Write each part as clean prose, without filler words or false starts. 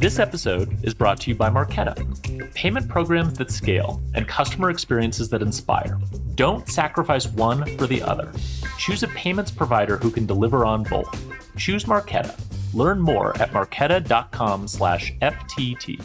This episode is brought to you by Marqeta. Payment programs that scale and customer experiences that inspire. Don't sacrifice one for the other. Choose a payments provider who can deliver on both. Choose Marqeta. Learn more at marqeta.com/FTT.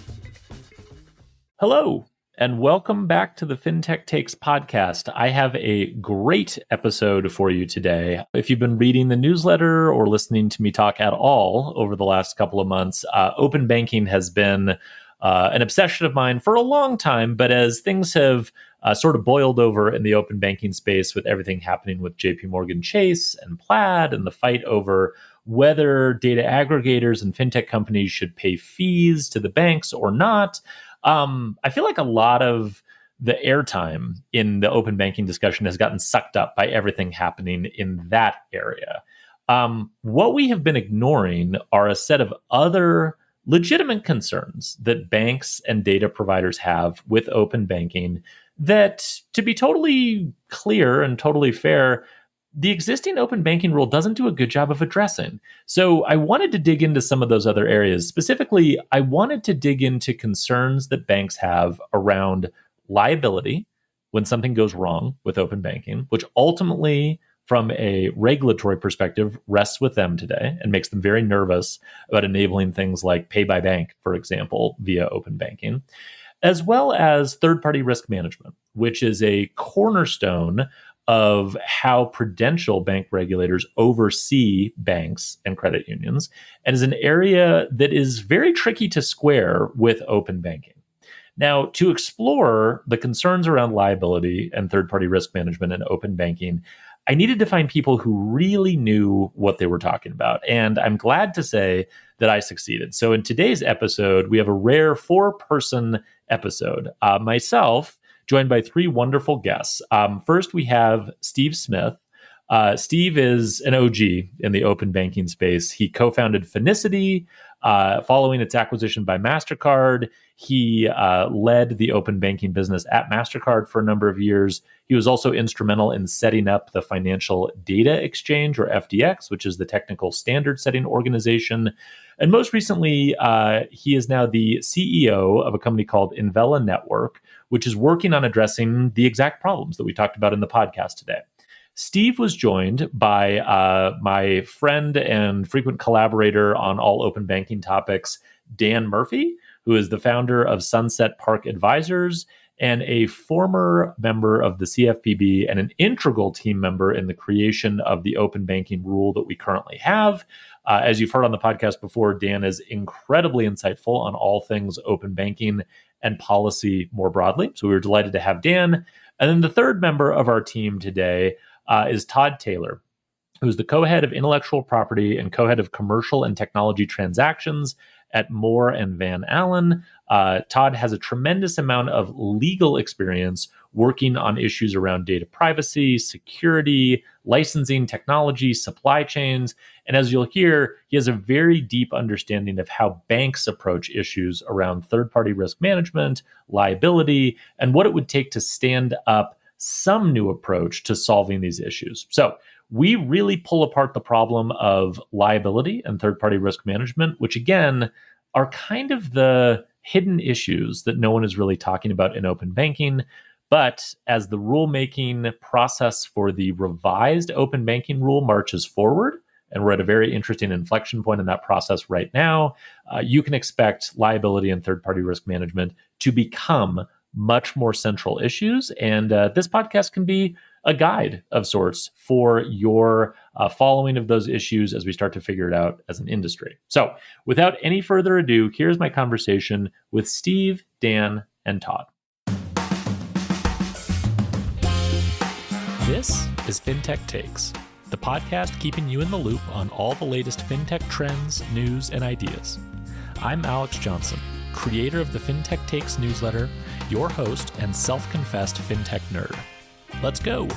Hello, and welcome back to the Fintech Takes podcast. I have a great episode for you today. If you've been reading the newsletter or listening to me talk at all over the last couple of months, open banking has been an obsession of mine for a long time. But as things have sort of boiled over in the open banking space with everything happening with JP Morgan Chase and Plaid and the fight over whether data aggregators and fintech companies should pay fees to the banks or not, I feel like a lot of the airtime in the open banking discussion has gotten sucked up by everything happening in that area. What we have been ignoring are a set of other legitimate concerns that banks and data providers have with open banking that, to be totally clear and totally fair, the existing open banking rule doesn't do a good job of addressing. So I wanted to dig into some of those other areas. Specifically, I wanted to dig into concerns that banks have around liability when something goes wrong with open banking, which ultimately, from a regulatory perspective, rests with them today and makes them very nervous about enabling things like pay by bank, for example, via open banking, as well as third-party risk management, which is a cornerstone of how prudential bank regulators oversee banks and credit unions, and is an area that is very tricky to square with open banking. Now, to explore the concerns around liability and third-party risk management in open banking, I needed to find people who really knew what they were talking about. And I'm glad to say that I succeeded. So in today's episode, we have a rare 4-person episode. Myself, joined by 3 wonderful guests. First, we have Steve Smith. Steve is an OG in the open banking space. He co-founded Finicity. Following its acquisition by MasterCard, he led the open banking business at MasterCard for a number of years. He was also instrumental in setting up the Financial Data Exchange, or FDX, which is the technical standard setting organization. And most recently, he is now the CEO of a company called Invela Network, which is working on addressing the exact problems that we talked about in the podcast today. Steve was joined by my friend and frequent collaborator on all open banking topics, Dan Murphy, who is the founder of Sunset Park Advisors and a former member of the CFPB and an integral team member in the creation of the open banking rule that we currently have. As you've heard on the podcast before, Dan is incredibly insightful on all things open banking and policy more broadly. So we were delighted to have Dan. And then the third member of our team today is Todd Taylor, who's the co-head of intellectual property and co-head of commercial and technology transactions at Moore and Van Allen. Todd has a tremendous amount of legal experience working on issues around data privacy, security, licensing, technology, supply chains. And as you'll hear, he has a very deep understanding of how banks approach issues around third-party risk management, liability, and what it would take to stand up some new approach to solving these issues. So we really pull apart the problem of liability and third-party risk management, which again are kind of the hidden issues that no one is really talking about in open banking. But as the rulemaking process for the revised open banking rule marches forward, and we're at a very interesting inflection point in that process right now, you can expect liability and third-party risk management to become much more central issues. And this podcast can be a guide of sorts for your following of those issues as we start to figure it out as an industry. So without any further ado, here's my conversation with Steve, Dan, and Todd. This is Fintech Takes, the podcast keeping you in the loop on all the latest fintech trends, news, and ideas. I'm Alex Johnson, creator of the Fintech Takes newsletter, your host and self-confessed fintech nerd. Let's go.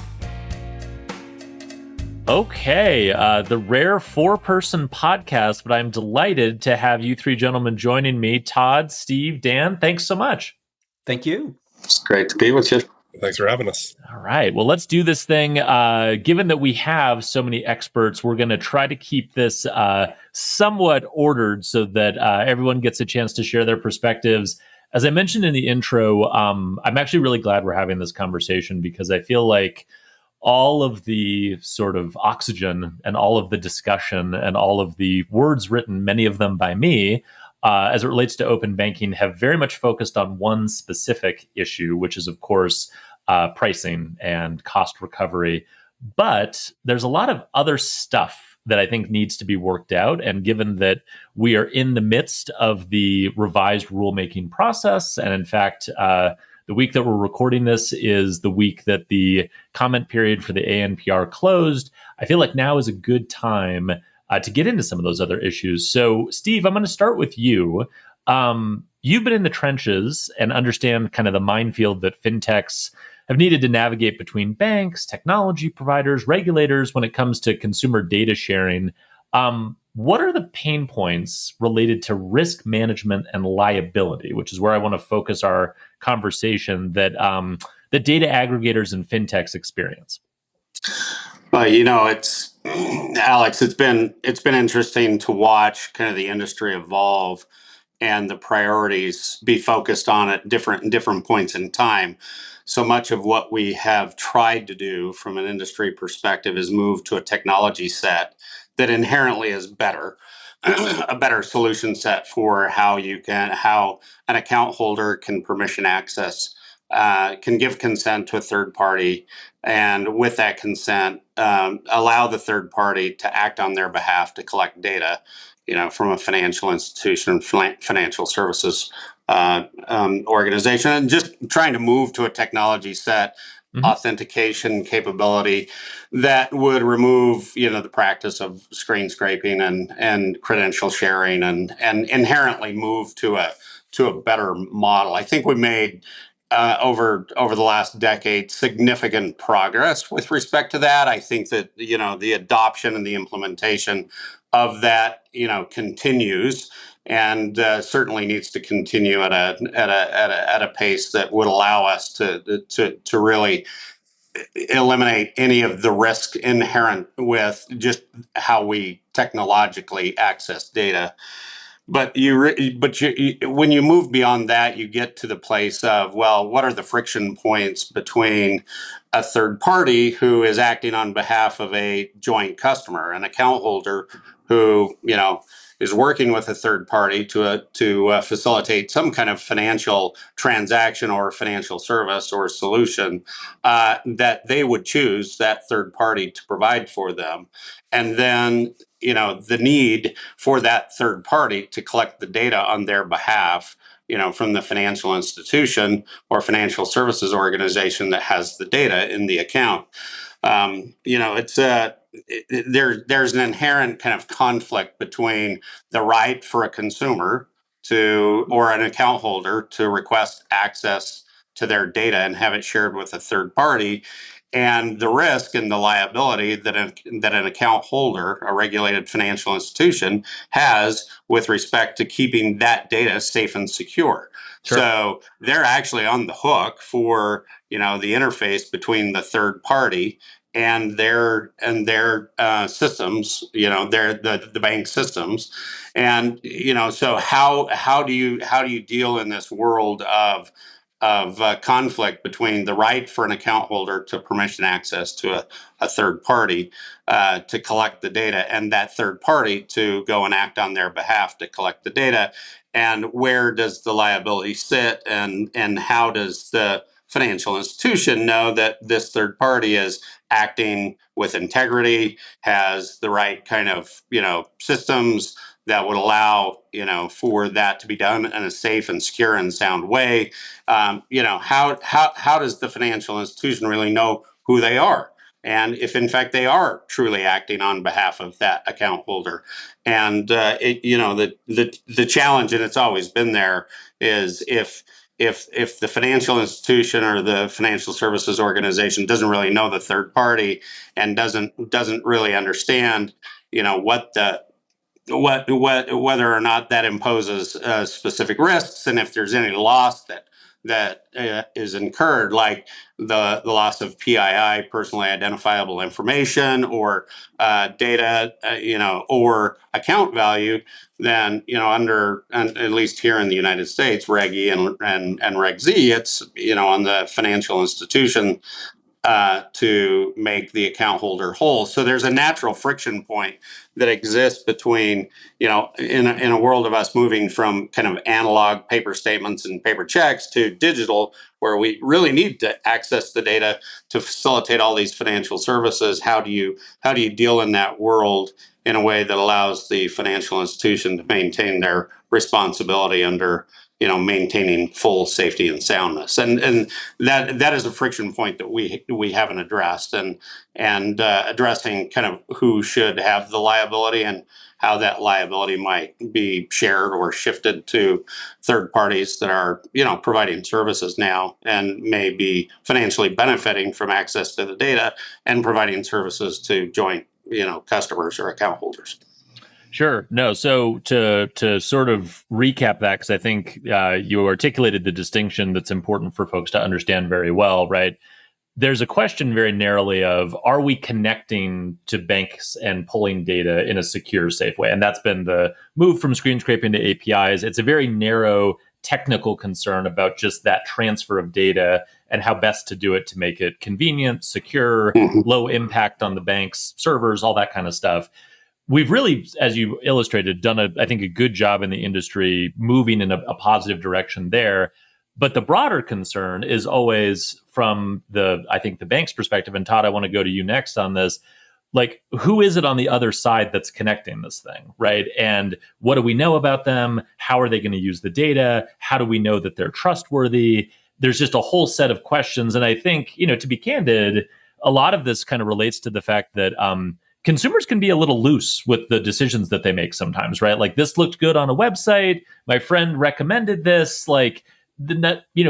Okay, the rare 4-person podcast, but I'm delighted to have you 3 gentlemen joining me. Todd, Steve, Dan, thanks so much. Thank you. It's great to be with you. Thanks for having us. All right. Well, let's do this thing. Given that we have so many experts, we're going to try to keep this somewhat ordered so that everyone gets a chance to share their perspectives. As I mentioned in the intro, I'm actually really glad we're having this conversation because I feel like all of the sort of oxygen and all of the discussion and all of the words written, many of them by me, as it relates to open banking, have very much focused on one specific issue, which is, of course, pricing and cost recovery. But there's a lot of other stuff that I think needs to be worked out. And given that we are in the midst of the revised rulemaking process, and in fact, the week that we're recording this is the week that the comment period for the ANPR closed, I feel like now is a good time to get into some of those other issues. So, Steve, I'm going to start with you. You've been in the trenches and understand kind of the minefield that fintechs have needed to navigate between banks, technology providers, regulators when it comes to consumer data sharing. What are the pain points related to risk management and liability, which is where I want to focus our conversation that the data aggregators and fintechs experience? It's Alex. It's been interesting to watch kind of the industry evolve and the priorities be focused on at different points in time. So much of what we have tried to do from an industry perspective is move to a technology set that inherently is better, a better solution set for how an account holder can permission access, can give consent to a third party, and with that consent, allow the third party to act on their behalf to collect data, from a financial institution, financial services organization, and just trying to move to a technology set, authentication capability that would remove, the practice of screen scraping and credential sharing, and inherently move to a better model. I think we made over the last decade significant progress with respect to that. I think that the adoption and the implementation of that continues, and certainly needs to continue at a pace that would allow us to really eliminate any of the risk inherent with just how we technologically access data. When you move beyond that, you get to the place of, well, what are the friction points between a third party who is acting on behalf of a joint customer, an account holder who, is working with a third party to facilitate some kind of financial transaction or financial service or solution that they would choose that third party to provide for them, and then the need for that third party to collect the data on their behalf, from the financial institution or financial services organization that has the data in the account. There's an inherent kind of conflict between the right for a consumer to, or an account holder to, request access to their data and have it shared with a third party, and the risk and the liability that an account holder, a regulated financial institution, has with respect to keeping that data safe and secure. Sure. So they're actually on the hook for the interface between the third party and their systems, the bank systems, and so how do you deal in this world of conflict between the right for an account holder to permission access to a third party to collect the data, and that third party to go and act on their behalf to collect the data, and where does the liability sit, and how does the financial institution know that this third party is acting with integrity, has the right kind of systems that would allow for that to be done in a safe and secure and sound way. How does the financial institution really know who they are, and if in fact they are truly acting on behalf of that account holder? And the challenge, and it's always been there, is if the financial institution or the financial services organization doesn't really know the third party and doesn't really understand whether or not that imposes specific risks, and if there's any loss that that is incurred, like the loss of PII, personally identifiable information, or data, or account value, then under, and at least here in the United States, Reg E and Reg Z, it's on the financial institution to make the account holder whole. So there's a natural friction point that exists between, in a world of us moving from kind of analog paper statements and paper checks to digital, where we really need to access the data to facilitate all these financial services. How do you deal in that world in a way that allows the financial institution to maintain their responsibility under maintaining full safety and soundness, and that is a friction point that we haven't addressed, and addressing kind of who should have the liability and how that liability might be shared or shifted to third parties that are providing services now and may be financially benefiting from access to the data and providing services to joint customers or account holders. Sure. No. So to sort of recap that, because I think you articulated the distinction that's important for folks to understand very well, right? There's a question very narrowly of, are we connecting to banks and pulling data in a secure, safe way? And that's been the move from screen scraping to APIs. It's a very narrow technical concern about just that transfer of data and how best to do it to make it convenient, secure, low impact on the bank's servers, all that kind of stuff. We've really, as you illustrated, done I think a good job in the industry moving in a positive direction there. But the broader concern is always from I think the bank's perspective. And Todd, I want to go to you next on this. Like, who is it on the other side that's connecting this thing, right? And what do we know about them? How are they going to use the data? How do we know that they're trustworthy? There's just a whole set of questions. And I think, to be candid, a lot of this kind of relates to the fact that consumers can be a little loose with the decisions that they make sometimes, right? Like, this looked good on a website. My friend recommended this. Like,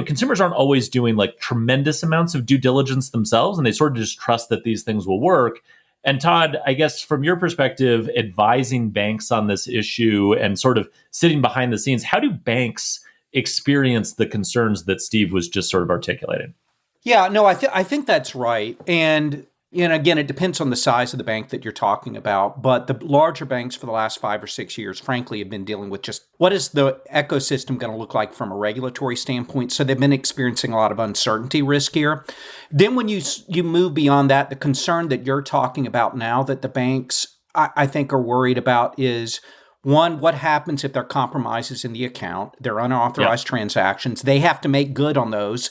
consumers aren't always doing like tremendous amounts of due diligence themselves, and they sort of just trust that these things will work. And Todd, I guess from your perspective, advising banks on this issue and sort of sitting behind the scenes, how do banks experience the concerns that Steve was just sort of articulating? Yeah, no, I think that's right. And again, it depends on the size of the bank that you're talking about. But the larger banks for the last 5 or 6 years, frankly, have been dealing with just what is the ecosystem going to look like from a regulatory standpoint. So they've been experiencing a lot of uncertainty risk here. Then when you move beyond that, the concern that you're talking about now that the banks, I think, are worried about is, one, what happens if there are compromises in the account? They're unauthorized transactions. They have to make good on those,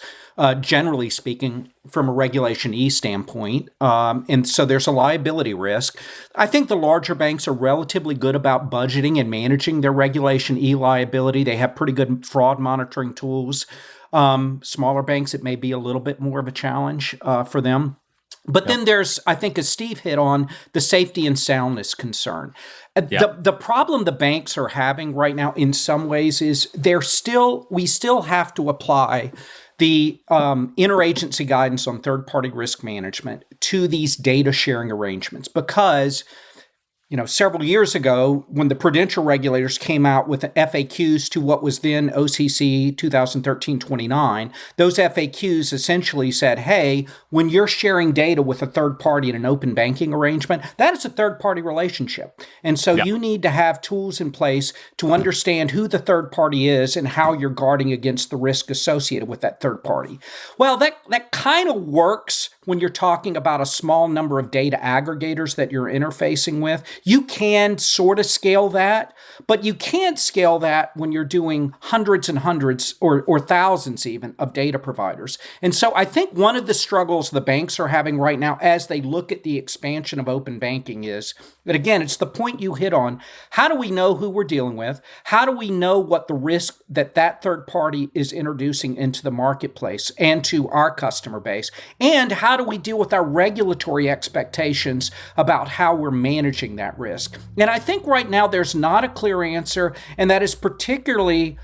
generally speaking, from a Regulation E standpoint. And so there's a liability risk. I think the larger banks are relatively good about budgeting and managing their Regulation E liability. They have pretty good fraud monitoring tools. Smaller banks, it may be a little bit more of a challenge for them. But then there's, I think, as Steve hit on, the safety and soundness concern. The problem the banks are having right now in some ways is we still have to apply the interagency guidance on third-party risk management to these data sharing arrangements because several years ago, when the prudential regulators came out with the FAQs to what was then OCC 2013-29, those FAQs essentially said, hey, when you're sharing data with a third party in an open banking arrangement, that is a third-party relationship. And so you need to have tools in place to understand who the third party is and how you're guarding against the risk associated with that third party. Well, that kind of works when you're talking about a small number of data aggregators that you're interfacing with. You can sort of scale that, but you can't scale that when you're doing hundreds and hundreds or thousands even of data providers. And so I think one of the struggles the banks are having right now as they look at the expansion of open banking is that, again, it's the point you hit on. How do we know who we're dealing with? How do we know what the risk that third party is introducing into the marketplace and to our customer base? And how do we deal with our regulatory expectations about how we're managing that risk? And I think right now there's not a clear answer, and that is particularly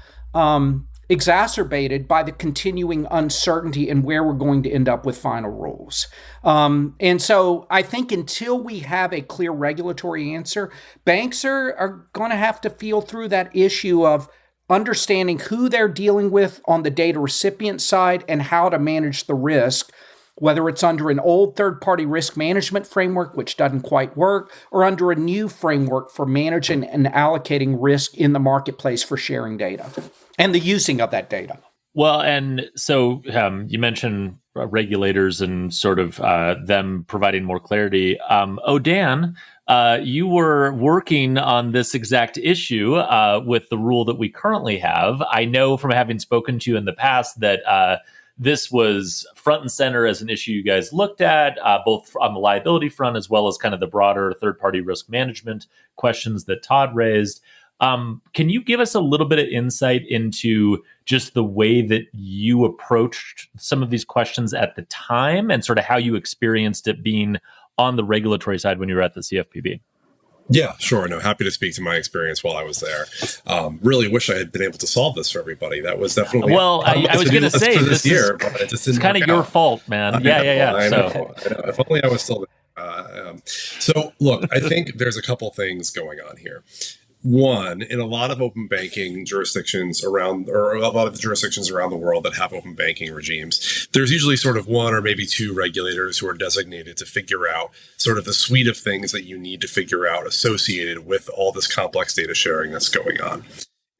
exacerbated by the continuing uncertainty in where we're going to end up with final rules. And so I think until we have a clear regulatory answer, banks are going to have to feel through that issue of, understanding who they're dealing with on the data recipient side and how to manage the risk, whether it's under an old third-party risk management framework, which doesn't quite work, or under a new framework for managing and allocating risk in the marketplace for sharing data and the using of that data. Well, and so you mentioned regulators and sort of them providing more clarity. Dan, you were working on this exact issue with the rule that we currently have. I know from having spoken to you in the past that this was front and center as an issue you guys looked at, both on the liability front as well as kind of the broader third-party risk management questions that Todd raised. Can you give us a little bit of insight into just the way that you approached some of these questions at the time and sort of how you experienced it being on the regulatory side when you were at the CFPB? Yeah, sure. No, happy to speak to my experience while I was there. Really wish I had been able to solve this for everybody. That was definitely I was going to say this year, but it just didn't. It's kind of your fault, man. I know. If only I was still there. So, look, I think there's a couple things going on here. One, in a lot of open banking jurisdictions around, or a lot of the jurisdictions around the world that have open banking regimes, there's usually sort of one or maybe two regulators who are designated to figure out sort of the suite of things that you need to figure out associated with all this complex data sharing that's going on.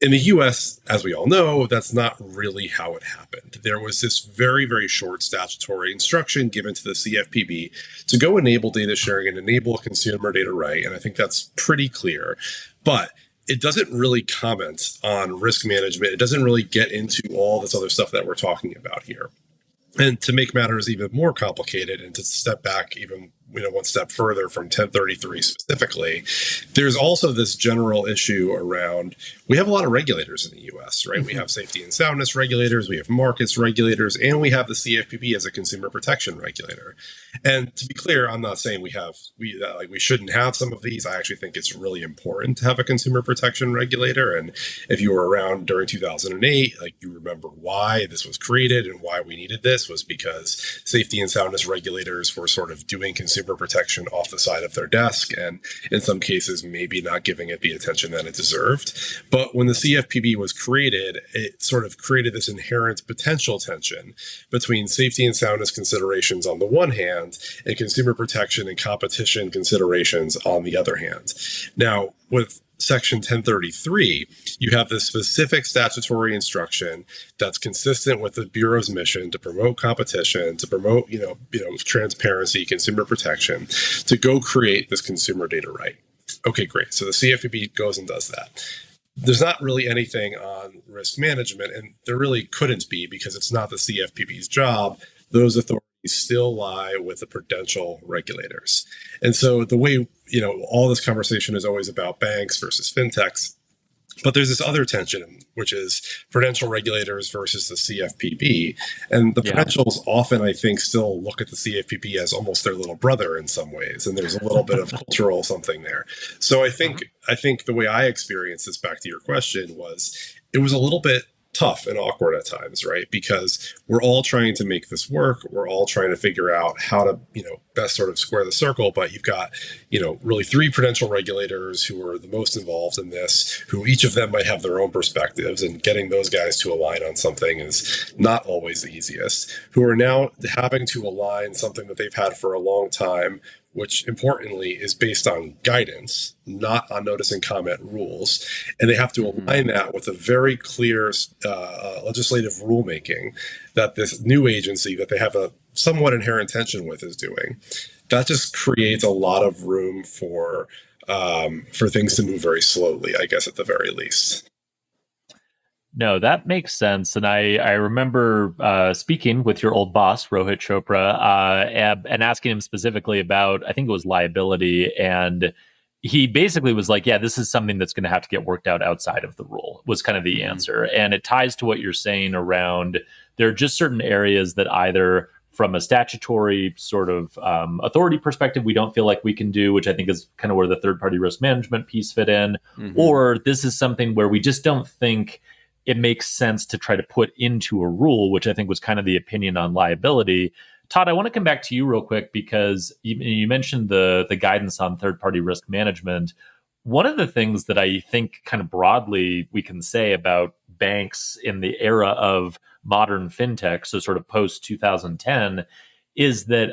In the US, as we all know, that's not really how it happened. There was this very, very short statutory instruction given to the CFPB to go enable data sharing and enable a consumer data right. And I think that's pretty clear. But it doesn't really comment on risk management. It doesn't really get into all this other stuff that we're talking about here. And to make matters even more complicated and to step back even one step further from 1033 specifically, there's also this general issue around, we have a lot of regulators in the US, right? Mm-hmm. We have safety and soundness regulators, we have markets regulators, and we have the CFPB as a consumer protection regulator. And to be clear, I'm not saying we shouldn't have some of these. I actually think it's really important to have a consumer protection regulator. And if you were around during 2008, you remember why this was created and why we needed this was because safety and soundness regulators were sort of doing consumer protection off the side of their desk, and in some cases maybe not giving it the attention that it deserved. But when the CFPB was created, it sort of created this inherent potential tension between safety and soundness considerations on the one hand and consumer protection and competition considerations on the other hand. Now, with Section 1033, you have this specific statutory instruction that's consistent with the Bureau's mission to promote competition, to promote, transparency, consumer protection, to go create this consumer data right. Okay, great. So the CFPB goes and does that. There's not really anything on risk management, and there really couldn't be because it's not the CFPB's job. Those authorities still lie with the prudential regulators. And so the way, all this conversation is always about banks versus fintechs, but there's this other tension, which is prudential regulators versus the CFPB. And the prudentials often, I think, still look at the CFPB as almost their little brother in some ways. And there's a little bit of cultural something there. So I think the way I experienced this, back to your question, was it was a little bit tough and awkward at times, right? Because we're all trying to make this work. We're all trying to figure out how to, best sort of square the circle. But you've got, really three prudential regulators who are the most involved in this, who each of them might have their own perspectives, and getting those guys to align on something is not always the easiest, who are now having to align something that they've had for a long time, which importantly is based on guidance, not on notice and comment rules. And they have to align that with a very clear legislative rulemaking that this new agency that they have a somewhat inherent tension with is doing. That just creates a lot of room for things to move very slowly, I guess, at the very least. No, that makes sense. And I remember speaking with your old boss, Rohit Chopra, and asking him specifically about, I think it was liability. And he basically was like, yeah, this is something that's going to have to get worked out outside of the rule, was kind of the answer. And it ties to what you're saying around, there are just certain areas that either from a statutory sort of authority perspective, we don't feel like we can do, which I think is kind of where the third-party risk management piece fit in. Or this is something where we just don't think it makes sense to try to put into a rule, which I think was kind of the opinion on liability. Todd, I want to come back to you real quick because you mentioned the guidance on third-party risk management. one of the things that I think kind of broadly we can say about banks in the era of modern fintech, so sort of post 2010, is that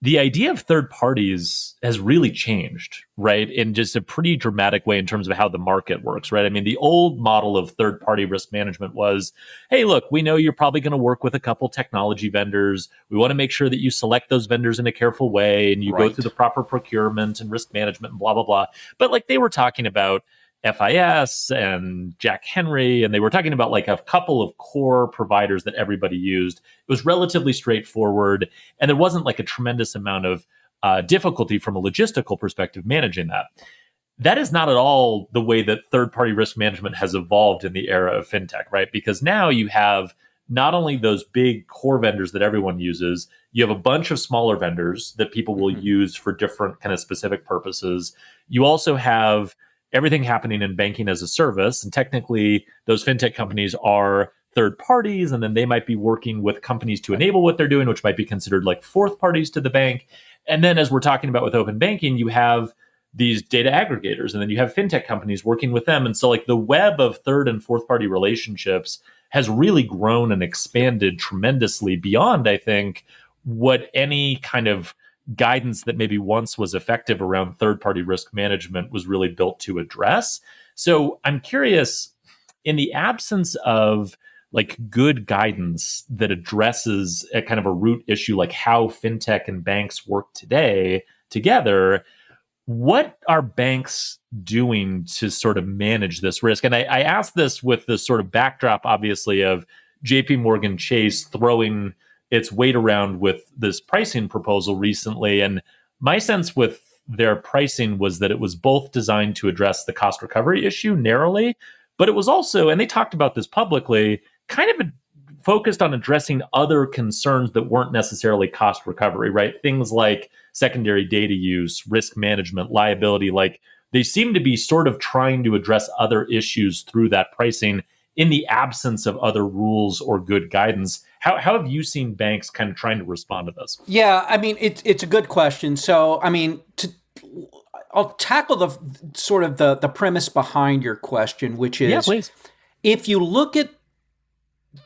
the idea of third parties has really changed, right? In just a pretty dramatic way in terms of how the market works, right? I mean, the old model of third party risk management was, hey, look, we know you're probably going to work with a couple technology vendors. We want to make sure that you select those vendors in a careful way and you go through the proper procurement and risk management and blah, blah, blah. But like they were talking about FIS and Jack Henry, and they were talking about like a couple of core providers that everybody used. It was relatively straightforward, and there wasn't like a tremendous amount of difficulty from a logistical perspective managing that. That is not at all the way that third-party risk management has evolved in the era of fintech, right? Because now you have not only those big core vendors that everyone uses, you have a bunch of smaller vendors that people will use for different kind of specific purposes. You also have everything happening in banking as a service. And technically, those fintech companies are third parties, and then they might be working with companies to enable what they're doing, which might be considered like fourth parties to the bank. And then as we're talking about with open banking, you have these data aggregators, and then you have fintech companies working with them. And so like the web of third and fourth party relationships has really grown and expanded tremendously beyond, I think, what any kind of guidance that maybe once was effective around third-party risk management was really built to address. So I'm curious, in the absence of like good guidance that addresses a kind of a root issue, like how fintech and banks work today together, what are banks doing to sort of manage this risk? And I asked this with the sort of backdrop, obviously, of JP Morgan Chase throwing its weight around with this pricing proposal recently. And my sense with their pricing was that it was both designed to address the cost recovery issue narrowly, but it was also, and they talked about this publicly, kind of focused on addressing other concerns that weren't necessarily cost recovery, right? Things like secondary data use, risk management, liability. Like they seem to be sort of trying to address other issues through that pricing in the absence of other rules or good guidance. How have you seen banks kind of trying to respond to this? Yeah, I mean, it's a good question. So, I mean, I'll tackle the sort of the premise behind your question, which is, please. If you look at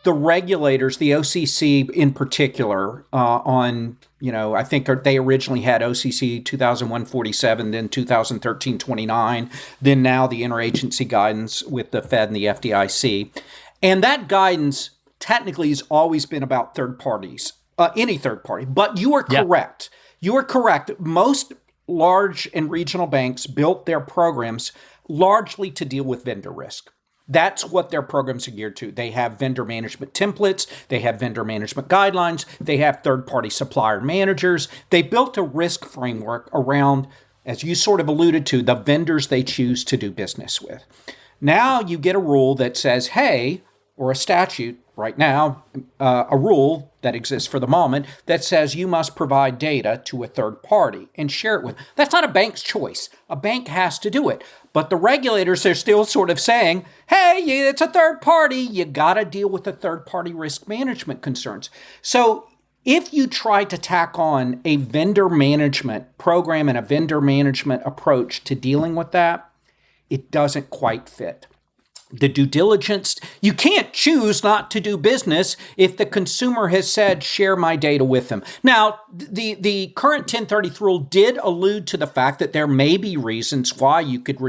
the regulators, the OCC in particular, I think they originally had OCC 2001-47, then 2013-29, then now the interagency guidance with the Fed and the FDIC. And that guidance technically has always been about third parties, any third party. But you are correct. You are correct. Most large and regional banks built their programs largely to deal with vendor risk. That's what their programs are geared to. They have vendor management templates. They have vendor management guidelines. They have third-party supplier managers. They built a risk framework around, as you sort of alluded to, the vendors they choose to do business with. Now you get a rule that says, hey, or a statute right now, a rule that exists for the moment that says you must provide data to a third party and share it with. That's not a bank's choice. A bank has to do it. But the regulators are still sort of saying, hey, it's a third party. You got to deal with the third party risk management concerns. So if you try to tack on a vendor management program and a vendor management approach to dealing with that, it doesn't quite fit. The due diligence, you can't choose not to do business if the consumer has said, share my data with them. Now, the current 1033 rule did allude to the fact that there may be reasons why you could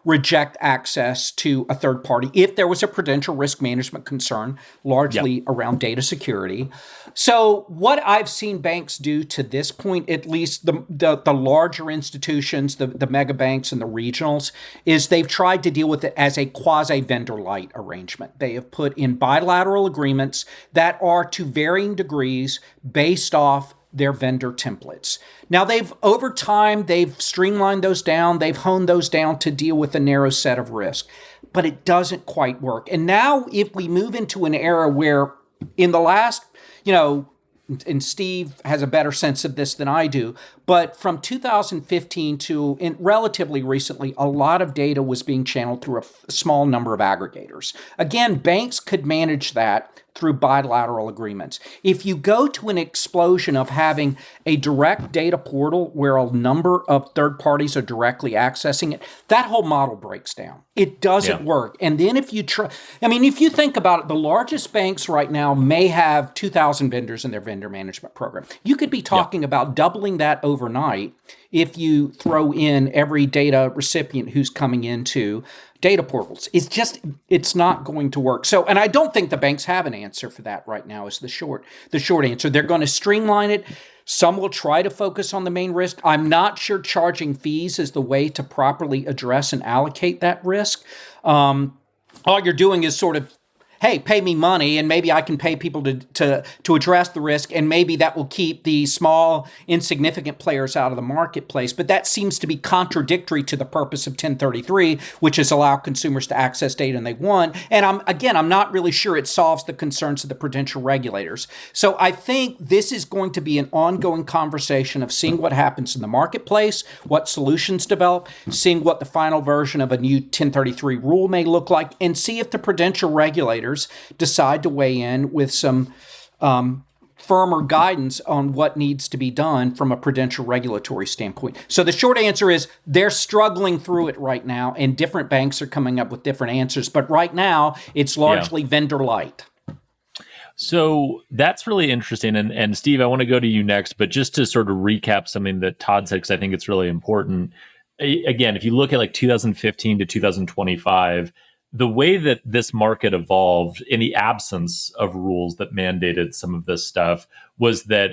reject access to a third party if there was a prudential risk management concern, largely around data security. So what I've seen banks do to this point, at least the larger institutions, the mega banks and the regionals, is they've tried to deal with it as a quasi-vendor-light arrangement. They have put in bilateral agreements that are to varying degrees based off their vendor templates. Now, over time, they've streamlined those down. They've honed those down to deal with a narrow set of risks, but it doesn't quite work. And now if we move into an era where in the last, and Steve has a better sense of this than I do, but from 2015 to relatively recently, a lot of data was being channeled through a small number of aggregators. Again, banks could manage that through bilateral agreements. If you go to an explosion of having a direct data portal where a number of third parties are directly accessing it, that whole model breaks down. It doesn't work. And then if you if you think about it, the largest banks right now may have 2,000 vendors in their vendor management program. You could be talking about doubling that overnight if you throw in every data recipient who's coming into data portals. It's not going to work. So, and I don't think the banks have an answer for that right now is the short answer. They're going to streamline it. Some will try to focus on the main risk. I'm not sure charging fees is the way to properly address and allocate that risk. All you're doing is sort of, hey, pay me money, and maybe I can pay people to address the risk, and maybe that will keep the small, insignificant players out of the marketplace. But that seems to be contradictory to the purpose of 1033, which is allow consumers to access data they want. And I'm not really sure it solves the concerns of the prudential regulators. So I think this is going to be an ongoing conversation of seeing what happens in the marketplace, what solutions develop, seeing what the final version of a new 1033 rule may look like, and see if the prudential regulators decide to weigh in with some firmer guidance on what needs to be done from a prudential regulatory standpoint. So the short answer is they're struggling through it right now, and different banks are coming up with different answers. But right now, it's largely vendor light. So that's really interesting. And Steve, I want to go to you next, but just to sort of recap something that Todd said, because I think it's really important. Again, if you look at like 2015 to 2025, the way that this market evolved in the absence of rules that mandated some of this stuff was that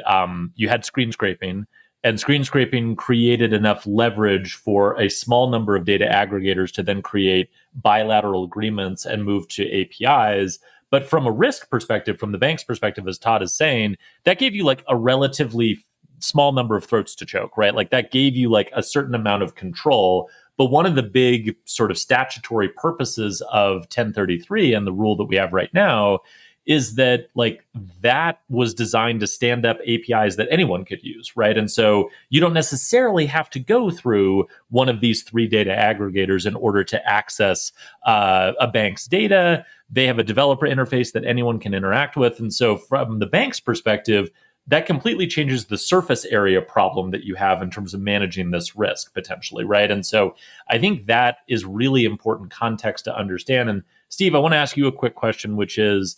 you had screen scraping, and screen scraping created enough leverage for a small number of data aggregators to then create bilateral agreements and move to APIs. But from a risk perspective, from the bank's perspective, as Todd is saying, that gave you like a relatively small number of throats to choke, right? Like that gave you like a certain amount of control. But one of the big sort of statutory purposes of 1033 and the rule that we have right now is that like that was designed to stand up APIs that anyone could use, right? And so you don't necessarily have to go through one of these three data aggregators in order to access a bank's data. They have a developer interface that anyone can interact with. And so from the bank's perspective, that completely changes the surface area problem that you have in terms of managing this risk potentially, right? And so I think that is really important context to understand. And Steve, I want to ask you a quick question, which is,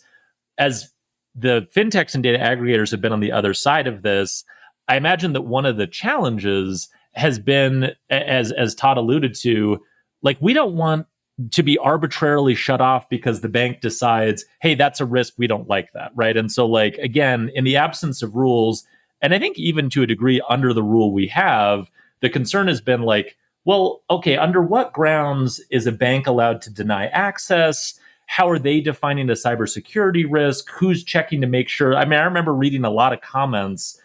as the fintechs and data aggregators have been on the other side of this, I imagine that one of the challenges has been, as Todd alluded to, like we don't want to be arbitrarily shut off because the bank decides, hey, that's a risk, we don't like that, right? And so like, again, in the absence of rules, and I think even to a degree under the rule we have, the concern has been like, well, okay, under what grounds is a bank allowed to deny access? How are they defining a cybersecurity risk? Who's checking to make sure? I mean, I remember reading a lot of comments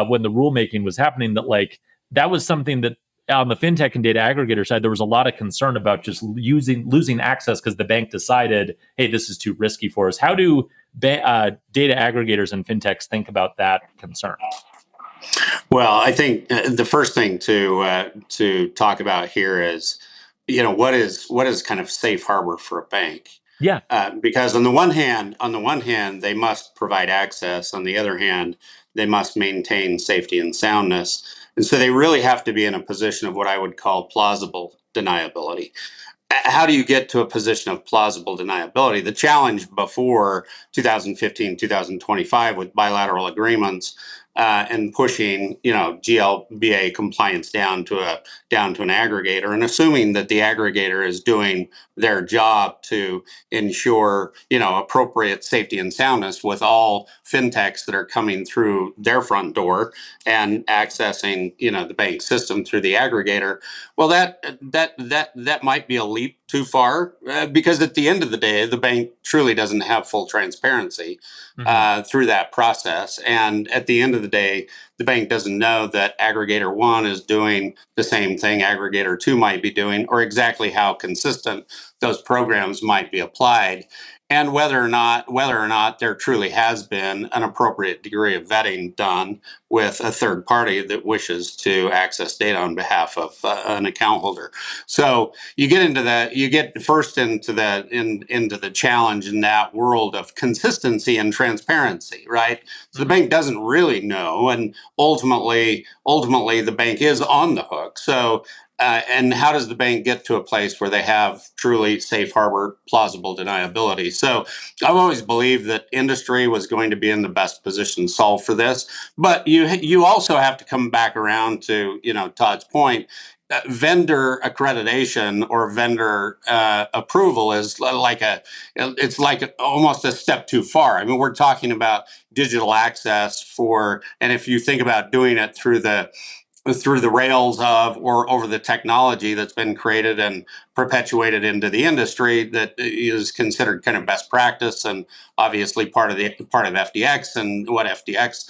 when the rulemaking was happening that like, that was something that on the fintech and data aggregator side, there was a lot of concern about just losing access because the bank decided, hey, this is too risky for us. How do data aggregators and fintechs think about that concern? Well, I think the first thing to talk about here is, what is kind of safe harbor for a bank? Yeah. Because on the one hand, they must provide access. On the other hand, they must maintain safety and soundness. And so they really have to be in a position of what I would call plausible deniability. How do you get to a position of plausible deniability? The challenge before 2015, 2025 with bilateral agreements and pushing, GLBA compliance down to an aggregator, and assuming that the aggregator is doing their job to ensure, appropriate safety and soundness with all fintechs that are coming through their front door and accessing, the bank system through the aggregator. Well, that might be a leap too far because at the end of the day, the bank truly doesn't have full transparency through that process. And at the end of the day, the bank doesn't know that aggregator 1 is doing the same thing aggregator 2 might be doing, or exactly how consistent those programs might be applied. and whether or not there truly has been an appropriate degree of vetting done with a third party that wishes to access data on behalf of an account holder. So you get into that. You get first into the challenge in that world of consistency and transparency, right? So the bank doesn't really know, and ultimately the bank is on the hook. So. And how does the bank get to a place where they have truly safe harbor, plausible deniability? So I've always believed that industry was going to be in the best position to solve for this. But you also have to come back around to, Todd's point. Vendor accreditation or vendor approval is it's like almost a step too far. I mean, we're talking about digital access and if you think about doing it through the rails of or over the technology that's been created and perpetuated into the industry that is considered kind of best practice and obviously part of FDX and what FDX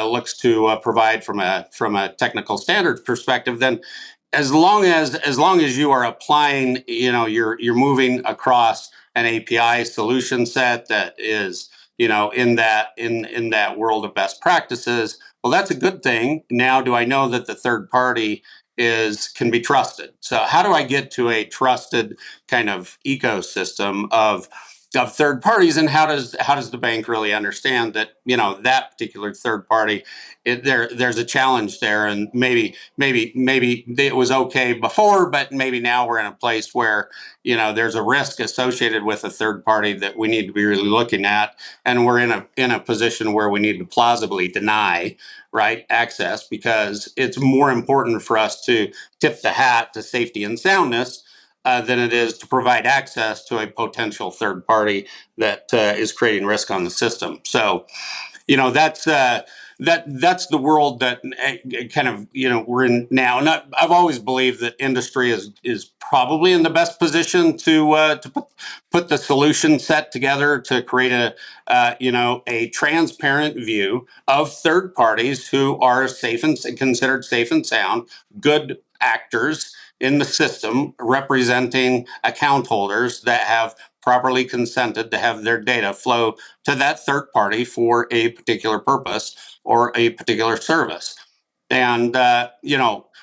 looks to provide from a technical standards perspective, then as long as you are applying, you're moving across an API solution set that is, in that world of best practices. Well, that's a good thing. Now, do I know that the third party can be trusted? So how do I get to a trusted kind of ecosystem of third parties, and how does the bank really understand that that particular third party there's a challenge there, and maybe it was okay before, but maybe now we're in a place where there's a risk associated with a third party that we need to be really looking at, and we're in a position where we need to plausibly deny access, because it's more important for us to tip the hat to safety and soundness than it is to provide access to a potential third party that is creating risk on the system. So, that's the world that kind of we're in now. And I've always believed that industry is probably in the best position to put the solution set together to create a transparent view of third parties who are considered safe and sound, good actors in the system representing account holders that have properly consented to have their data flow to that third party for a particular purpose or a particular service. And,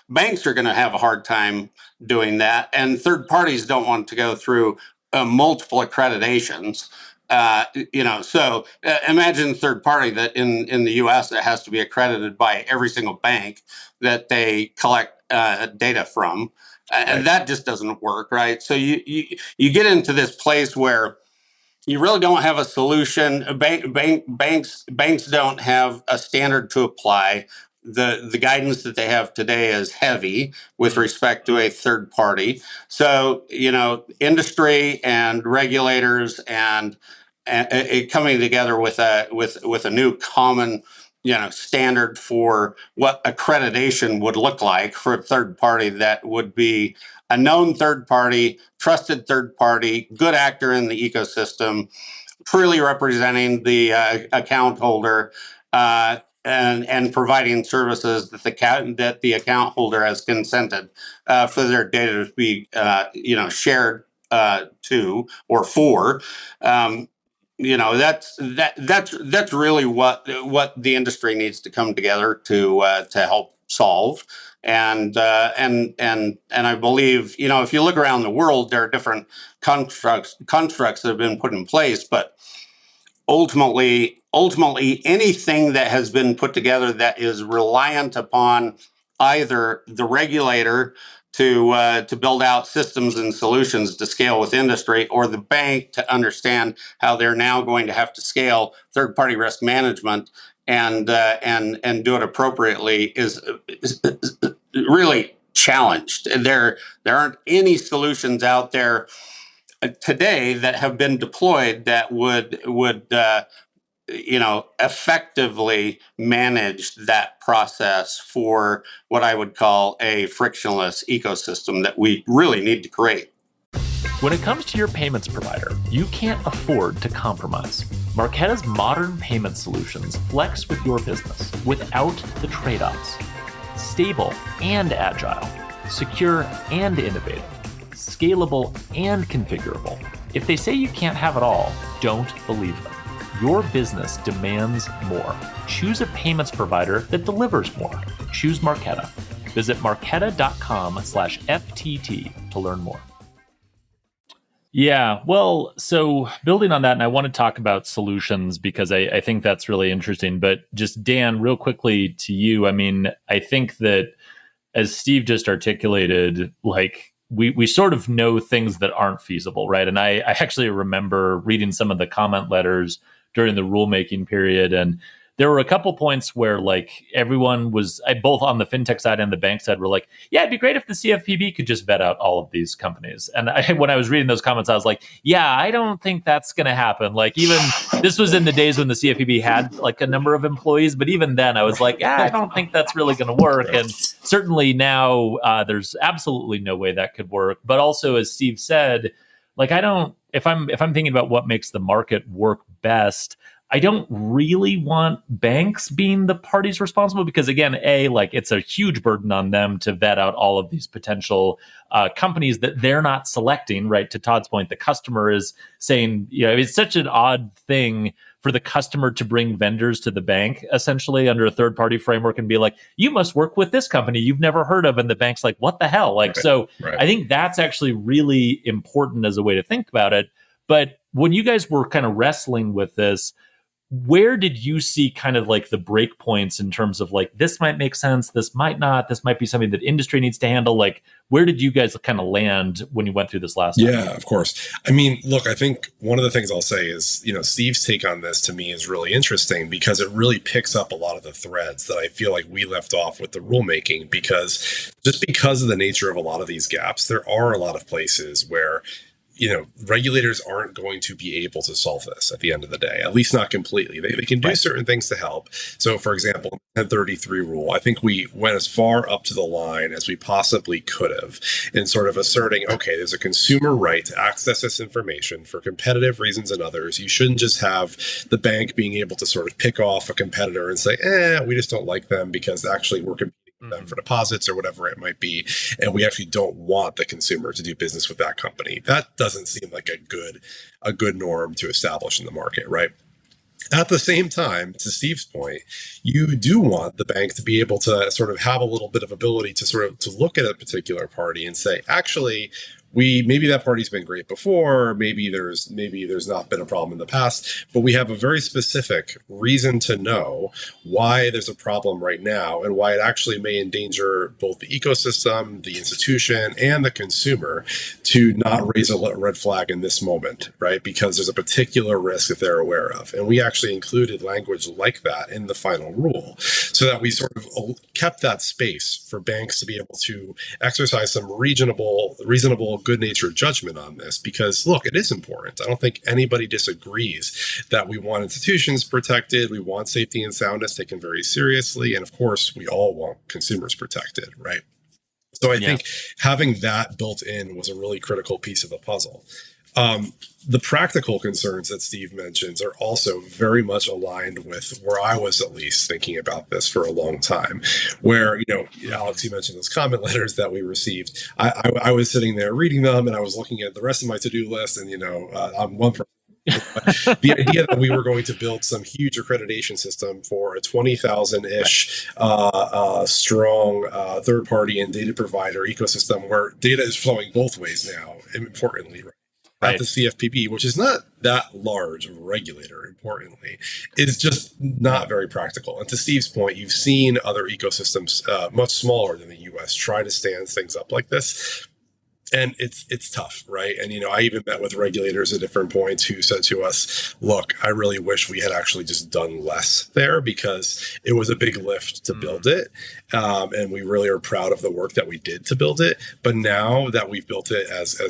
banks are going to have a hard time doing that. And third parties don't want to go through multiple accreditations. So imagine a third party that in the U.S. that has to be accredited by every single bank that they collect data from. And that just doesn't work, right? So you get into this place where you really don't have a solution. Banks don't have a standard to apply. The guidance that they have today is heavy with respect to a third party. So industry and regulators and coming together with a new common standard for what accreditation would look like for a third party that would be a known third party, trusted third party, good actor in the ecosystem, truly representing the account holder and providing services that the account holder has consented for their data to be shared to or for. That's really what the industry needs to come together to help solve. And I believe if you look around the world, there are different constructs that have been put in place, but ultimately anything that has been put together that is reliant upon either the regulator to build out systems and solutions to scale with industry, or the bank to understand how they're now going to have to scale third-party risk management and do it appropriately is really challenged. There aren't any solutions out there today that have been deployed that would effectively manage that process for what I would call a frictionless ecosystem that we really need to create. When it comes to your payments provider, you can't afford to compromise. Marqeta's modern payment solutions flex with your business without the trade-offs. Stable and agile, secure and innovative, scalable and configurable. If they say you can't have it all, don't believe them. Your business demands more. Choose a payments provider that delivers more. Choose Marqeta. Visit marqeta.com/FTT to learn more. Yeah, well, so building on that, and I want to talk about solutions because I think that's really interesting. But just Dan, real quickly to you, I mean, I think that as Steve just articulated, like we sort of know things that aren't feasible, right? And I actually remember reading some of the comment letters during the rulemaking period, and there were a couple points where like everyone was both on the fintech side and the bank side were like, yeah, it'd be great if the CFPB could just vet out all of these companies. And when I was reading those comments, I was like, yeah, I don't think that's going to happen. Like even this was in the days when the CFPB had like a number of employees, but even then I was like, yeah, I don't think that's really going to work. And certainly now there's absolutely no way that could work. But also, as Steve said, like if I'm thinking about what makes the market work best, I don't really want banks being the parties responsible because, again, like it's a huge burden on them to vet out all of these potential companies that they're not selecting, right? To Todd's point, the customer is saying, it's such an odd thing for the customer to bring vendors to the bank, essentially under a third-party framework and be like, you must work with this company you've never heard of. And the bank's like, what the hell? Like, right. I think that's actually really important as a way to think about it. But when you guys were kind of wrestling with this, where did you see kind of like the break points in terms of like, this might make sense, this might not, this might be something that industry needs to handle? Like, where did you guys kind of land when you went through this last time? Yeah, of course. I mean, look, I think one of the things I'll say is, Steve's take on this to me is really interesting because it really picks up a lot of the threads that I feel like we left off with the rulemaking, because of the nature of a lot of these gaps, there are a lot of places where regulators aren't going to be able to solve this at the end of the day, at least not completely. They can do certain things to help. So, for example, 1033 rule, I think we went as far up to the line as we possibly could have in sort of asserting, okay, there's a consumer right to access this information for competitive reasons and others. You shouldn't just have the bank being able to sort of pick off a competitor and say, we just don't like them because actually we're competing them for deposits or whatever it might be, and we actually don't want the consumer to do business with that company. That doesn't seem like a good norm to establish in the market, right? At the same time, to Steve's point, you do want the bank to be able to sort of have a little bit of ability to look at a particular party and say, actually, maybe that party's been great before, maybe there's not been a problem in the past, but we have a very specific reason to know why there's a problem right now and why it actually may endanger both the ecosystem, the institution, and the consumer to not raise a red flag in this moment, right? Because there's a particular risk that they're aware of. And we actually included language like that in the final rule so that we sort of kept that space for banks to be able to exercise some reasonable good-natured judgment on this, because look, it is important. I don't think anybody disagrees that we want institutions protected, we want safety and soundness taken very seriously, and of course we all want consumers protected, right? So I think having that built in was a really critical piece of the puzzle. The practical concerns that Steve mentions are also very much aligned with where I was at least thinking about this for a long time, where, Alex, you mentioned those comment letters that we received. I was sitting there reading them and I was looking at the rest of my to-do list and, I'm one person. The idea that we were going to build some huge accreditation system for a 20,000-ish strong third-party and data provider ecosystem where data is flowing both ways now, importantly, right? At the CFPB, which is not that large of a regulator, importantly, is just not very practical. And to Steve's point, you've seen other ecosystems much smaller than the US try to stand things up like this. And it's tough, right? And, I even met with regulators at different points who said to us, look, I really wish we had actually just done less there because it was a big lift to build it. And we really are proud of the work that we did to build it. But now that we've built it as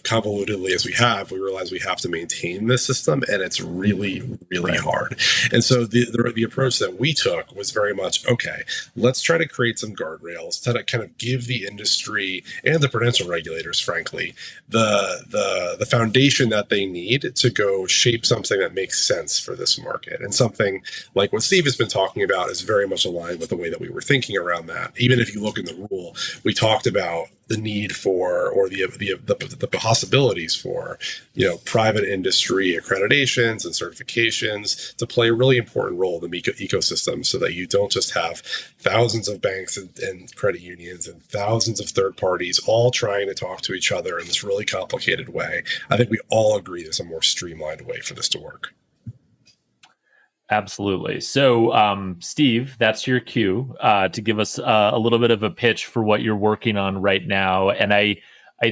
convolutedly as we have, we realize we have to maintain this system, and it's really, really hard. And so the approach that we took was very much, okay, let's try to create some guardrails to kind of give the industry and the prudential regulators, frankly, the foundation that they need to go shape something that makes sense for this market. And something like what Steve has been talking about is very much aligned with the way that we were thinking around that. Even if you look in the rule, we talked about the need for, or the possibilities for, private industry accreditations and certifications to play a really important role in the ecosystem, so that you don't just have thousands of banks and credit unions and thousands of third parties all trying to talk to each other in this really complicated way. I think we all agree there's a more streamlined way for this to work. Absolutely. So, Steve, that's your cue to give us a little bit of a pitch for what you're working on right now. And I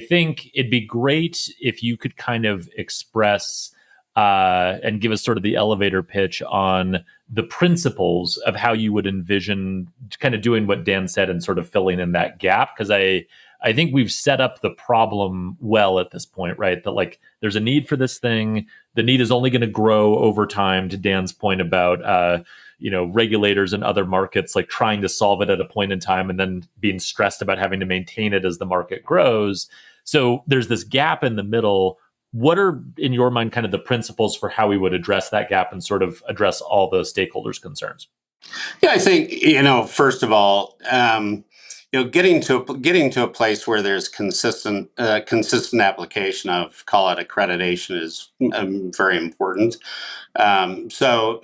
think it'd be great if you could kind of express and give us sort of the elevator pitch on the principles of how you would envision kind of doing what Dan said and sort of filling in that gap. Because I think we've set up the problem well at this point, right? That like there's a need for this thing. The need is only going to grow over time, to Dan's point about regulators and other markets like trying to solve it at a point in time and then being stressed about having to maintain it as the market grows. So there's this gap in the middle. What are, in your mind, kind of the principles for how we would address that gap and sort of address all the stakeholders' concerns? Yeah, I think, first of all, getting to a place where there's consistent application of, call it, accreditation is very important. So,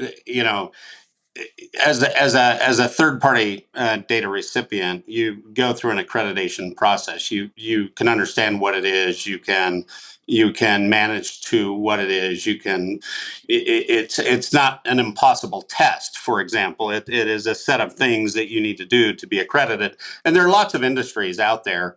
as a third party data recipient, you go through an accreditation process. You can understand what it is. You can manage to what it is. It's not an impossible test. For example, it is a set of things that you need to do to be accredited. And there are lots of industries out there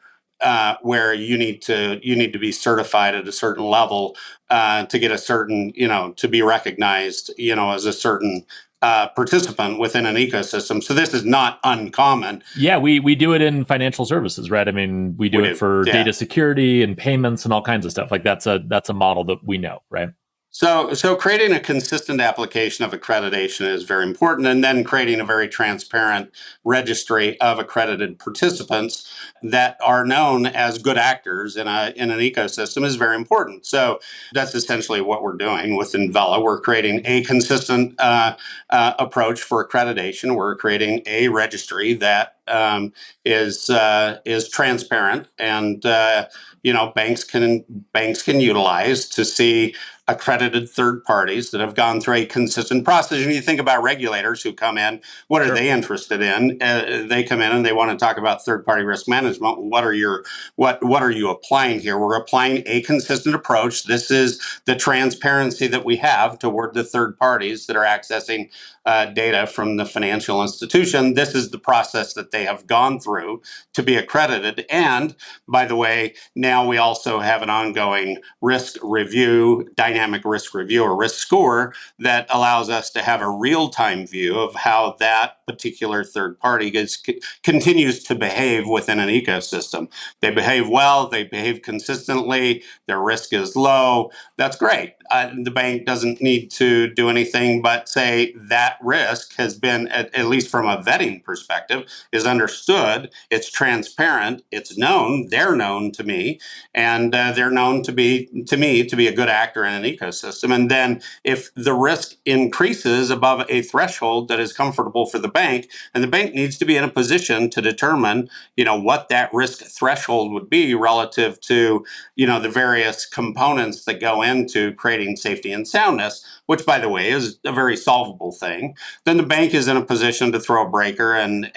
where you need to be certified at a certain level to get a certain, to be recognized, as a certain participant within an ecosystem. So this is not uncommon. Yeah, we do it in financial services, right? I mean, we do it for data security and payments and all kinds of stuff. Like that's a model that we know, right? So creating a consistent application of accreditation is very important, and then creating a very transparent registry of accredited participants that are known as good actors in an ecosystem is very important. So that's essentially what we're doing with Invela. We're creating a consistent approach for accreditation. We're creating a registry that is transparent and banks can utilize to see accredited third parties that have gone through a consistent process. And you think about regulators who come in, what are they interested in? They come in and they want to talk about third-party risk management. What are you applying here? We're applying a consistent approach. This is the transparency that we have toward the third parties that are accessing data from the financial institution. This is the process that they have gone through to be accredited. And by the way, now we also have an ongoing risk review, dynamic risk review or risk score that allows us to have a real-time view of how that particular third party continues to behave within an ecosystem. They behave well, they behave consistently, their risk is low. That's great. The bank doesn't need to do anything but say that risk has been, at least from a vetting perspective, is understood, it's transparent, it's known, they're known to me, and they're known to me to be a good actor in an ecosystem. And then if the risk increases above a threshold that is comfortable for the bank, and the bank needs to be in a position to determine, what that risk threshold would be relative to, the various components that go into creating safety and soundness, which, by the way, is a very solvable thing, then the bank is in a position to throw a breaker and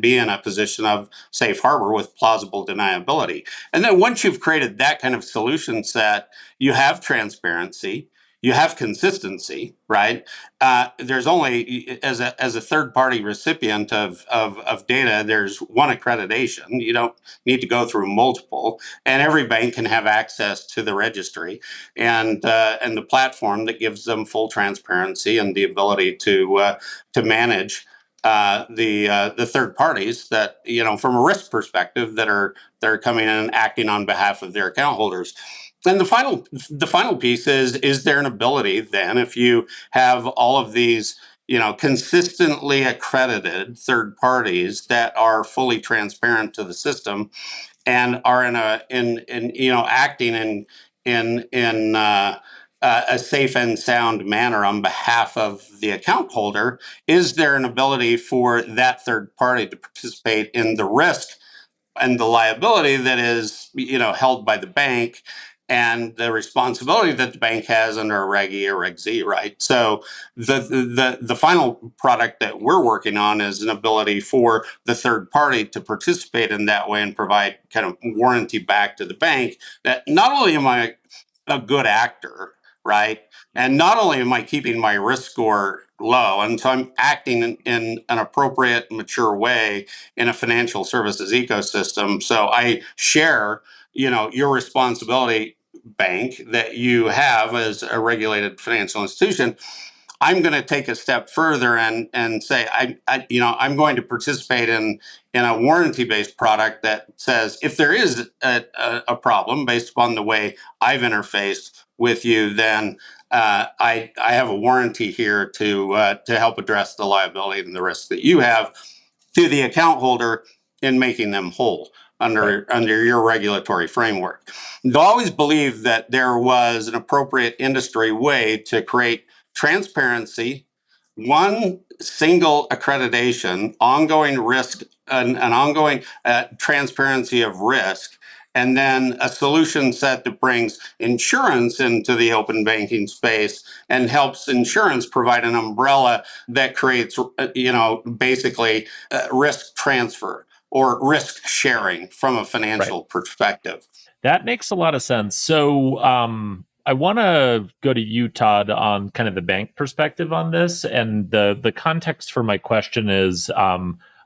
be in a position of safe harbor with plausible deniability. And then once you've created that kind of solution set, you have transparency, you have consistency, right? There's only, as a third party recipient of data, there's one accreditation. You don't need to go through multiple, and every bank can have access to the registry and the platform that gives them full transparency and the ability to manage the third parties that, from a risk perspective, that are coming in and acting on behalf of their account holders. And the final piece is there an ability then, if you have all of these, consistently accredited third parties that are fully transparent to the system and are acting in a safe and sound manner on behalf of the account holder, is there an ability for that third party to participate in the risk and the liability that is, held by the bank, and the responsibility that the bank has under a Reg E or Reg Z, right? So the final product that we're working on is an ability for the third party to participate in that way and provide kind of warranty back to the bank that not only am I a good actor, right? And not only am I keeping my risk score low, and so I'm acting in an appropriate, mature way in a financial services ecosystem. So I share, your responsibility, bank, that you have as a regulated financial institution. I'm going to take a step further and say I'm going to participate in a warranty based product that says if there is a problem based upon the way I've interfaced with you, then I have a warranty here to help address the liability and the risk that you have to the account holder in making them whole under your regulatory framework. I've always believed that there was an appropriate industry way to create transparency, one single accreditation, ongoing risk, an ongoing transparency of risk, and then a solution set that brings insurance into the open banking space and helps insurance provide an umbrella that creates, basically risk transfer or risk sharing from a financial perspective. That makes a lot of sense. So I want to go to you, Todd, on kind of the bank perspective on this. And the context for my question is, I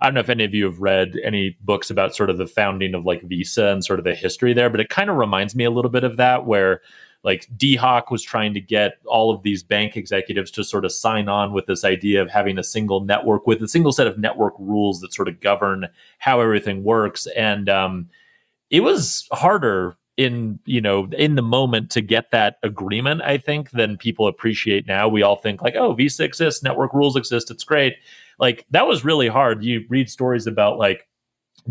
don't know if any of you have read any books about sort of the founding of like Visa and sort of the history there, but it kind of reminds me a little bit of that, where like D-Hawk was trying to get all of these bank executives to sort of sign on with this idea of having a single network with a single set of network rules that sort of govern how everything works. And it was harder in the moment to get that agreement, I think, than people appreciate now. We all think like, oh, Visa exists, network rules exist, it's great. Like that was really hard. You read stories about like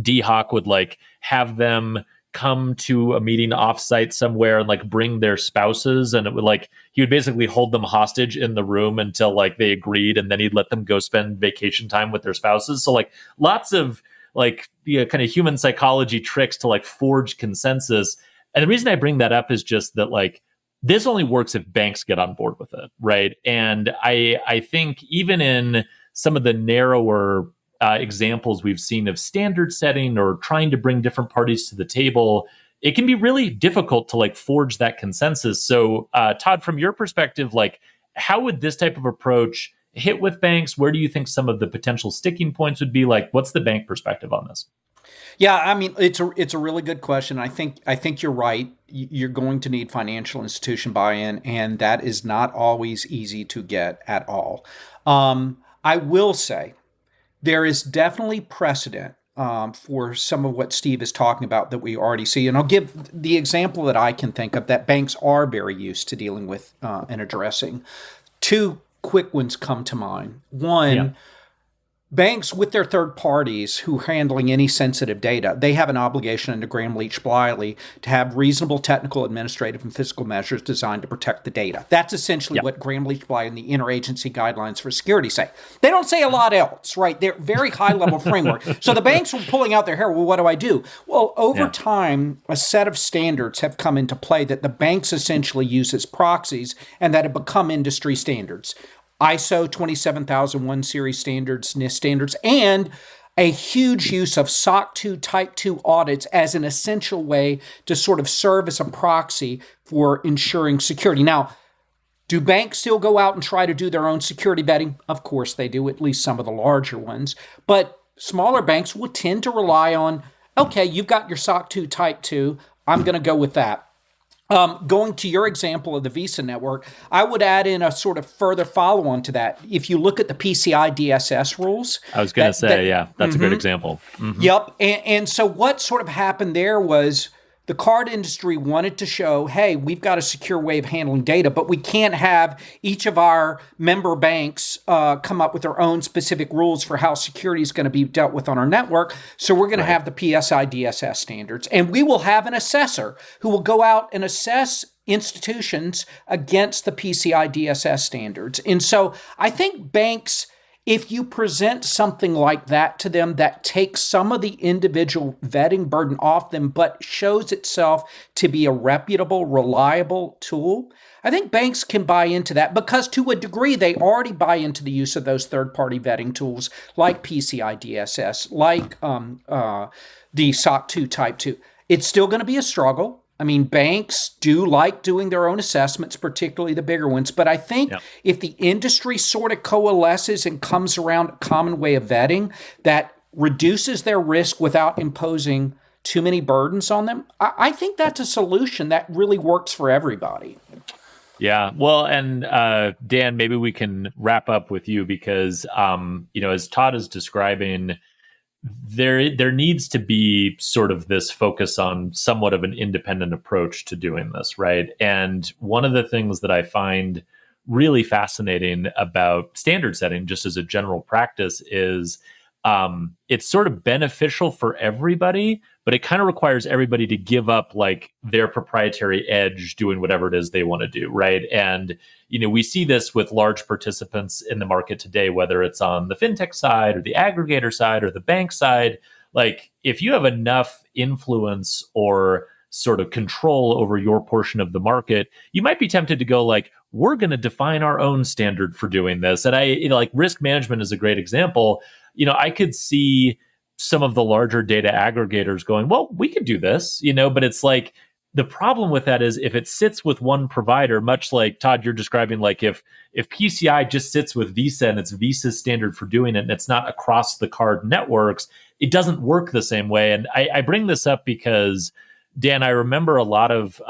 D-Hawk would like have them come to a meeting offsite somewhere and like bring their spouses, and it would like he would basically hold them hostage in the room until like they agreed, and then he'd let them go spend vacation time with their spouses. So like lots of like kind of human psychology tricks to like forge consensus. And the reason I bring that up is just that like this only works if banks get on board with it, right? And I think even in some of the narrower examples we've seen of standard setting or trying to bring different parties to the table, it can be really difficult to like forge that consensus. So Todd, from your perspective, like how would this type of approach hit with banks? Where do you think some of the potential sticking points would be? Like, what's the bank perspective on this? Yeah, I mean, it's a really good question. I think you're right. You're going to need financial institution buy-in, and that is not always easy to get at all. I will say there is definitely precedent for some of what Steve is talking about that we already see. And I'll give the example that I can think of that banks are very used to dealing with and addressing. Two quick ones come to mind. One, banks with their third parties who are handling any sensitive data, they have an obligation under Graham-Leach-Bliley to have reasonable technical, administrative, and physical measures designed to protect the data. That's essentially what Graham-Leach-Bliley and the interagency guidelines for security say. They don't say a lot else, right? They're very high-level framework. So the banks were pulling out their hair. Well, what do I do? Well, over time, a set of standards have come into play that the banks essentially use as proxies and that have become industry standards. ISO 27001 series standards, NIST standards, and a huge use of SOC 2 Type 2 audits as an essential way to sort of serve as a proxy for ensuring security. Now, do banks still go out and try to do their own security vetting? Of course they do, at least some of the larger ones. But smaller banks will tend to rely on, okay, you've got your SOC 2 Type 2, I'm going to go with that. Going to your example of the Visa network, I would add in a sort of further follow-on to that. If you look at the PCI DSS rules. I was going to say, that's a good example. Mm-hmm. Yep. And so what sort of happened there was the card industry wanted to show, hey, we've got a secure way of handling data, but we can't have each of our member banks come up with their own specific rules for how security is going to be dealt with on our network. So we're going to have the PCI DSS standards. And we will have an assessor who will go out and assess institutions against the PCI DSS standards. And so I think banks, if you present something like that to them that takes some of the individual vetting burden off them, but shows itself to be a reputable, reliable tool, I think banks can buy into that because to a degree, they already buy into the use of those third-party vetting tools like PCI DSS, like the SOC 2 Type 2. It's still going to be a struggle. I mean, banks do like doing their own assessments, particularly the bigger ones. But I think if the industry sort of coalesces and comes around a common way of vetting that reduces their risk without imposing too many burdens on them, I think that's a solution that really works for everybody. Yeah. Well, and Dan, maybe we can wrap up with you because, as Todd is describing, there needs to be sort of this focus on somewhat of an independent approach to doing this, right? And one of the things that I find really fascinating about standard setting, just as a general practice, is it's sort of beneficial for everybody, but it kind of requires everybody to give up like their proprietary edge doing whatever it is they want to do, right? And we see this with large participants in the market today, whether it's on the fintech side or the aggregator side or the bank side. Like if you have enough influence or sort of control over your portion of the market, you might be tempted to go like, we're going to define our own standard for doing this. And like risk management is a great example. I could see some of the larger data aggregators going, well, we could do this, but it's like the problem with that is if it sits with one provider, much like Todd, you're describing, like if PCI just sits with Visa and it's Visa's standard for doing it and it's not across the card networks, it doesn't work the same way. And I bring this up because, Dan, I remember a lot of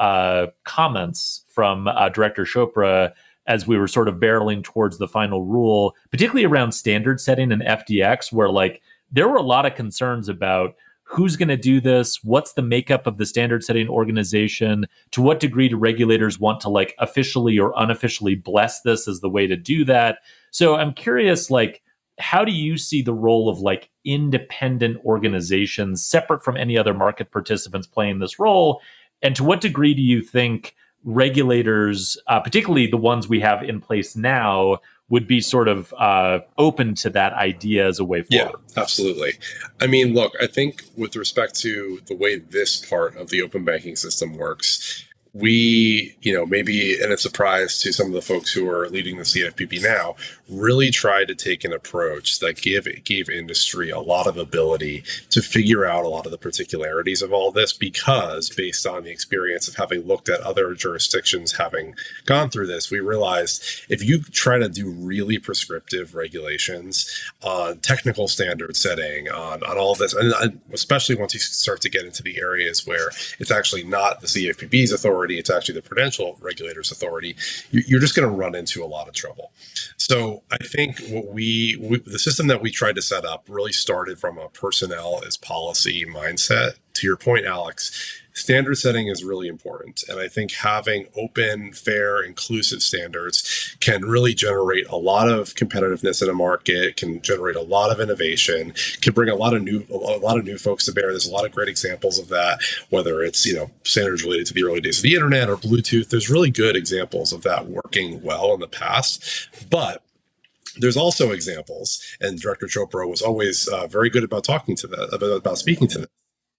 comments from Director Chopra as we were sort of barreling towards the final rule, particularly around standard setting and FDX, where like there were a lot of concerns about who's going to do this, what's the makeup of the standard setting organization, to what degree do regulators want to like officially or unofficially bless this as the way to do that. So I'm curious, like, how do you see the role of like independent organizations separate from any other market participants playing this role? And to what degree do you think regulators, particularly the ones we have in place now, would be sort of open to that idea as a way forward? Yeah, absolutely. I mean, look, I think with respect to the way this part of the open banking system works, we, maybe in a surprise to some of the folks who are leading the CFPB now, really tried to take an approach that gave industry a lot of ability to figure out a lot of the particularities of all this, because based on the experience of having looked at other jurisdictions having gone through this, we realized if you try to do really prescriptive regulations on technical standard setting, on all of this, and especially once you start to get into the areas where it's actually not the CFPB's authority, it's actually the prudential regulators authority, you're just going to run into a lot of trouble. So I think what the system that we tried to set up really started from a personnel as policy mindset. To your point, Alex, standard setting is really important. And I think having open, fair, inclusive standards can really generate a lot of competitiveness in a market, can generate a lot of innovation, can bring a lot of new folks to bear. There's a lot of great examples of that, whether it's, standards related to the early days of the internet or Bluetooth. There's really good examples of that working well in the past. But there's also examples, and Director Chopra was always very good about talking to that, about speaking to them.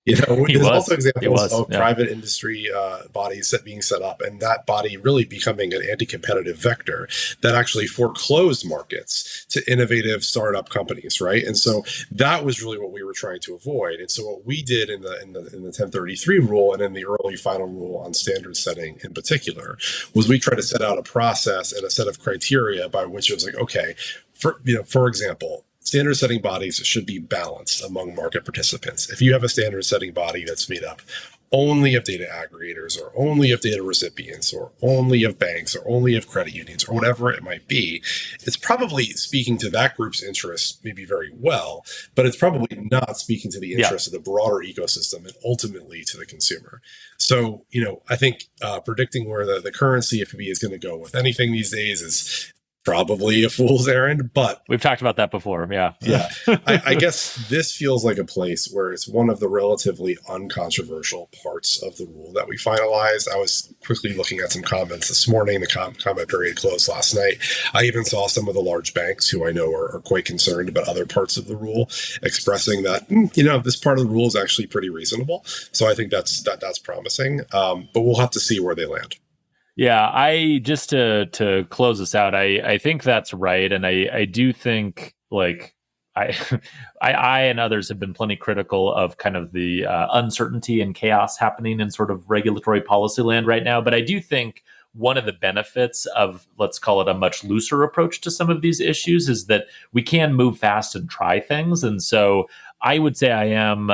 There's also examples of private industry bodies being set up, and that body really becoming an anti-competitive vector that actually foreclosed markets to innovative startup companies, right? And so that was really what we were trying to avoid. And so what we did in the 1033 rule and in the early final rule on standard setting in particular was we tried to set out a process and a set of criteria by which it was like, okay, for example, standard setting bodies should be balanced among market participants. If you have a standard setting body that's made up only of data aggregators or only of data recipients or only of banks or only of credit unions or whatever it might be, it's probably speaking to that group's interests maybe very well, but it's probably not speaking to the interests of the broader ecosystem and ultimately to the consumer. So, I think predicting where the current CFPB is going to go with anything these days is probably a fool's errand, but we've talked about that before. Yeah. I guess this feels like a place where it's one of the relatively uncontroversial parts of the rule that we finalized. I was quickly looking at some comments this morning. The comment period closed last night. I even saw some of the large banks who I know are quite concerned about other parts of the rule expressing that, this part of the rule is actually pretty reasonable. So I think that's promising, but we'll have to see where they land. Yeah, I just to close this out, I think that's right, and I do think I and others have been plenty critical of kind of the uncertainty and chaos happening in sort of regulatory policy land right now. But I do think one of the benefits of, let's call it, a much looser approach to some of these issues is that we can move fast and try things, and so I would say I am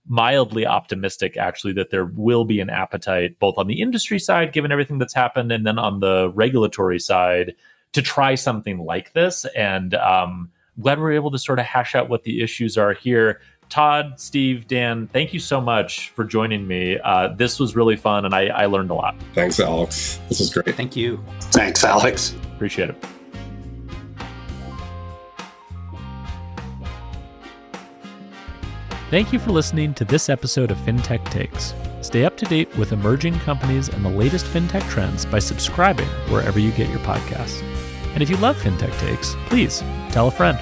mildly optimistic, actually, that there will be an appetite both on the industry side, given everything that's happened, and then on the regulatory side to try something like this. And glad we're able to sort of hash out what the issues are here. Todd, Steve, Dan, thank you so much for joining me. This was really fun, and I learned a lot. Thanks, Alex. This was great. Thank you. Thanks, Alex. Appreciate it. Thank you for listening to this episode of Fintech Takes. Stay up to date with emerging companies and the latest fintech trends by subscribing wherever you get your podcasts. And if you love Fintech Takes, please tell a friend.